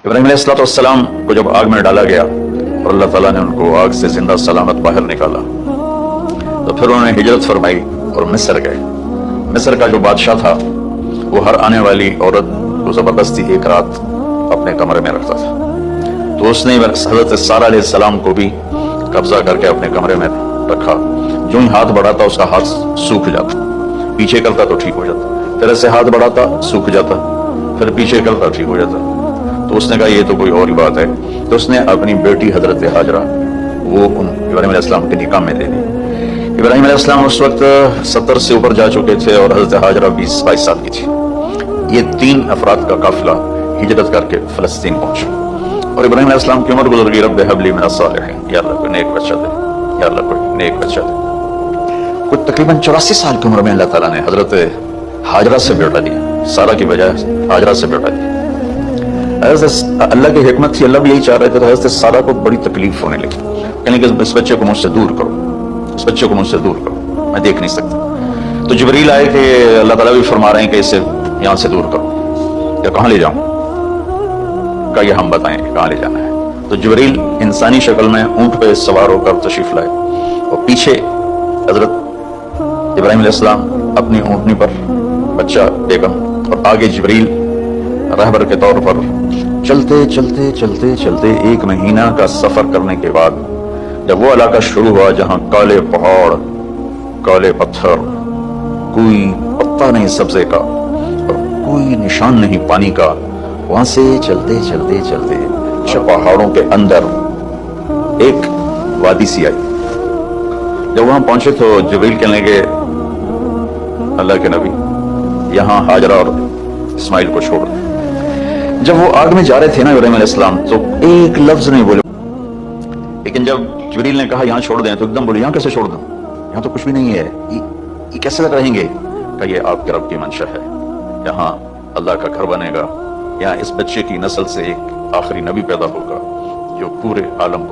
इब्राहीम अलैहिस्सलाम को जब आग में डाला गया और अल्लाह ताला ने उनको आग से जिंदा सलामत बाहर निकाला, तो फिर उन्होंने हिजरत फरमाई और मिस्र गए। मिस्र का जो बादशाह था वो हर आने वाली औरत को जबरदस्ती एक रात अपने कमरे में रखता था। तो उसने हजरत सारा अलैहिस्सलाम को भी कब्जा करके अपने कमरे में रखा। जो ही हाथ बढ़ाता उसका हाथ सूख जाता, पीछे करता तो ठीक हो जाता, फिर ऐसे हाथ बढ़ाता सूख जाता, फिर पीछे करता ठीक हो जाता। तो उसने कहा ये तो कोई और ही बात है। तो उसने अपनी बेटी हजरत हाजरा वो इब्राहीम अलैहिस्सलाम के निकाह में दे दी। इब्राहीम अलैहिस्सलाम उस वक्त 70 से ऊपर जा चुके थे और हजरत हाजरा 20-22 साल की थी। ये 3 अफराद का काफिला हिजरत करके फलस्तीन पहुंचा और इब्राहीम अलैहिस्सलाम की उम्र गुजर गई। रब्बे हबली मिनस सालिहीन, या अल्लाह कोई नेक बच्चा दे, या अल्लाह कोई नेक बच्चा दे। कुछ तकरीबन 84 साल की उम्र में अल्लाह ताला ने हजरत हाजरा से बेटा दिया, सारा की बजाय हाजरा से बेटा दिया। अल्लाह की हिकमत थी, अल्लाह भी यही चाह रहे थे। तो हजरत सारा को बड़ी तकलीफ होने लगी, कहने कि इस बच्चे को मुझसे दूर करो, इस बच्चे को मुझसे दूर करो, मैं देख नहीं सकता। तो जिब्रील आए कि अल्लाह ताला भी फरमा रहे हैं कि इसे यहाँ से दूर करो। या कहाँ ले जाऊं? का ये हम बताएं कहाँ ले जाना है। तो जिब्रील इंसानी शक्ल में ऊंट पे सवार होकर तशरीफ लाए और पीछे हजरत इब्राहीम अलैहिस्सलाम अपनी ऊंटनी पर, बच्चा बेगम, और आगे जिब्रील रहबर के तौर पर। चलते चलते चलते चलते 1 महीना का सफर करने के बाद जब वो इलाका शुरू हुआ जहां काले पहाड़, काले पत्थर, कोई पत्ता नहीं सब्जे का और कोई निशान नहीं पानी का, वहां से चलते चलते चलते पहाड़ों के अंदर एक वादी सी आई। जब वहां पहुंचे तो जिब्रील कहने लगे अल्लाह के नबी यहाँ हाजरा और इस्माइल को छोड़। जब वो आग में जा रहे थे ना इब्राहीम अलैहिस्सलाम, तो एक लफ्ज नहीं बोले, लेकिन जब जिब्रील ने कहा यहाँ छोड़ दें तो एकदम बोले यहाँ कैसे छोड़ दूं, यहाँ तो कुछ भी नहीं है, ये कैसे रहेंगे? कहा ये आपके रब की मंशा है, यहाँ अल्लाह का घर बनेगा, यहाँ इस बच्चे की नस्ल से एक आखिरी नबी पैदा होगा जो पूरे आलम को